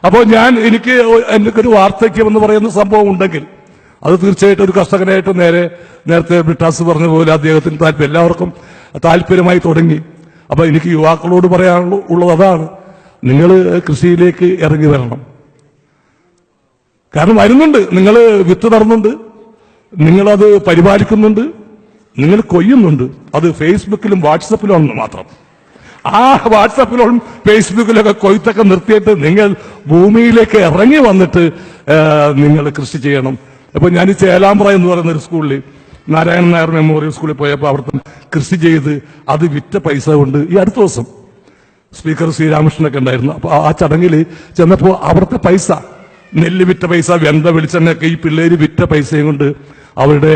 അപ്പോൾ എനിക്കൊരു വാർദ്ധക്യം എന്ന് പറയുന്ന സംഭവം ഉണ്ടെങ്കിൽ അത് തീർച്ചയായിട്ടും ഒരു കർഷകനായിട്ട് നേരത്തെ ബ്രിട്ടാസ് പറഞ്ഞ പോലെ അദ്ദേഹത്തിന് താല്പര്യം, എല്ലാവർക്കും താല്പര്യമായി തുടങ്ങി. അപ്പൊ എനിക്ക് യുവാക്കളോട് പറയാനുള്ളത് അതാണ്, നിങ്ങൾ കൃഷിയിലേക്ക് ഇറങ്ങി വരണം. കാരണം വരുന്നുണ്ട്, നിങ്ങൾ വിത്ത് നടന്നുണ്ട്, നിങ്ങളത് പരിപാലിക്കുന്നുണ്ട്, നിങ്ങൾ കൊയ്യുന്നുണ്ട്. അത് ഫേസ്ബുക്കിലും വാട്സപ്പിലും മാത്രം. ആ വാട്സപ്പിലും ഫേസ്ബുക്കിലൊക്കെ കൊയ്ത്തൊക്കെ നിർത്തിയിട്ട് നിങ്ങൾ ഭൂമിയിലേക്ക് ഇറങ്ങി വന്നിട്ട് നിങ്ങൾ കൃഷി ചെയ്യണം. അപ്പൊ ഞാൻ ചേലാമ്പ്ര എന്ന് പറയുന്ന ഒരു സ്കൂളിൽ, നാരായണൻ നായർ മെമ്മോറിയൽ സ്കൂളിൽ പോയപ്പോൾ അവിടുത്തെ കൃഷി ചെയ്ത് അത് വിറ്റ പൈസ കൊണ്ട് ഈ അടുത്ത ദിവസം സ്പീക്കർ ശ്രീരാമകൃഷ്ണനൊക്കെ ഉണ്ടായിരുന്നു. അപ്പൊ ആ ചടങ്ങിൽ ചെന്നപ്പോൾ അവിടുത്തെ പൈസ, നെല്ല് വിറ്റ പൈസ, വെന്ത വെളിച്ചെണ്ണയൊക്കെ ഈ പിള്ളേര് വിറ്റ പൈസയും കൊണ്ട് അവരുടെ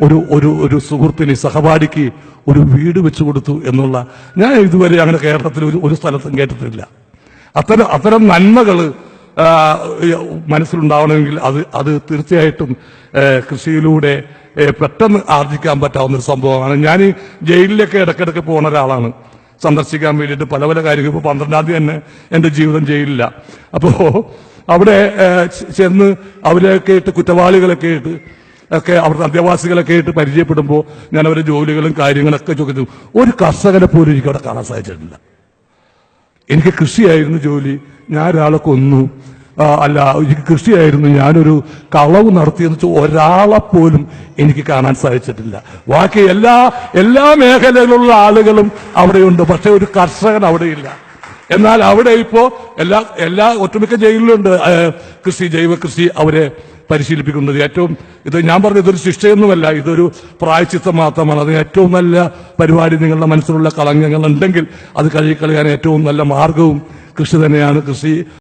ഒരു സുഹൃത്തിന്, സഹപാഠിക്ക് ഒരു വീട് വെച്ചു കൊടുത്തു എന്നുള്ള, ഞാൻ ഇതുവരെ അങ്ങനെ കേരളത്തിൽ ഒരു സ്ഥലത്തും കേട്ടിട്ടില്ല. അത്തരം നന്മകൾ മനസ്സിലുണ്ടാവണമെങ്കിൽ അത് തീർച്ചയായിട്ടും കൃഷിയിലൂടെ പെട്ടെന്ന് ആർജിക്കാൻ പറ്റാവുന്ന ഒരു സംഭവമാണ്. ഞാൻ ജയിലിലൊക്കെ ഇടയ്ക്കിടയ്ക്ക് പോകുന്ന ഒരാളാണ്, സന്ദർശിക്കാൻ വേണ്ടിയിട്ട് പല കാര്യങ്ങൾ. ഇപ്പോൾ 12-ാം തീയതി തന്നെ എൻ്റെ ജീവിതം ജയിലില്ല. അപ്പോൾ അവിടെ ചെന്ന് അവരെയൊക്കെ ഇട്ട്, കുറ്റവാളികളൊക്കെ ഇട്ട് ഒക്കെ, അവിടുത്തെ അന്തേവാസികളൊക്കെ ആയിട്ട് പരിചയപ്പെടുമ്പോൾ ഞാൻ അവരുടെ ജോലികളും കാര്യങ്ങളൊക്കെ ചോദിച്ചു. ഒരു കർഷകനെ പോലും എനിക്ക് അവിടെ കാണാൻ സാധിച്ചിട്ടില്ല. എനിക്ക് കൃഷിയായിരുന്നു ജോലി, ഞാൻ ഒരാളെ കൊന്നു, അല്ല എനിക്ക് കൃഷിയായിരുന്നു, ഞാനൊരു കളവ് നടത്തിയെന്ന് വെച്ചാൽ ഒരാളെ പോലും എനിക്ക് കാണാൻ സാധിച്ചിട്ടില്ല. ബാക്കി എല്ലാ മേഖലയിലുള്ള ആളുകളും അവിടെയുണ്ട്, പക്ഷെ ഒരു കർഷകൻ അവിടെയില്ല. എന്നാൽ അവിടെ ഇപ്പോ എല്ലാ ഒട്ടുമിക്ക ജയിലിലുണ്ട് ജൈവ കൃഷി അവരെ പരിശീലിപ്പിക്കുന്നത്. ഇത് ഞാൻ പറഞ്ഞ ഇതൊരു ശിക്ഷയൊന്നുമല്ല, ഇതൊരു പ്രായശ്ചിത്തം മാത്രമാണ്. അതിന് ഏറ്റവും നല്ല പരിപാടി, നിങ്ങളുടെ മനസ്സിലുള്ള കളങ്കങ്ങൾ ഉണ്ടെങ്കിൽ അത് കഴുകിക്കളയാൻ ഏറ്റവും നല്ല മാർഗവും കൃഷി തന്നെയാണ്. കൃഷി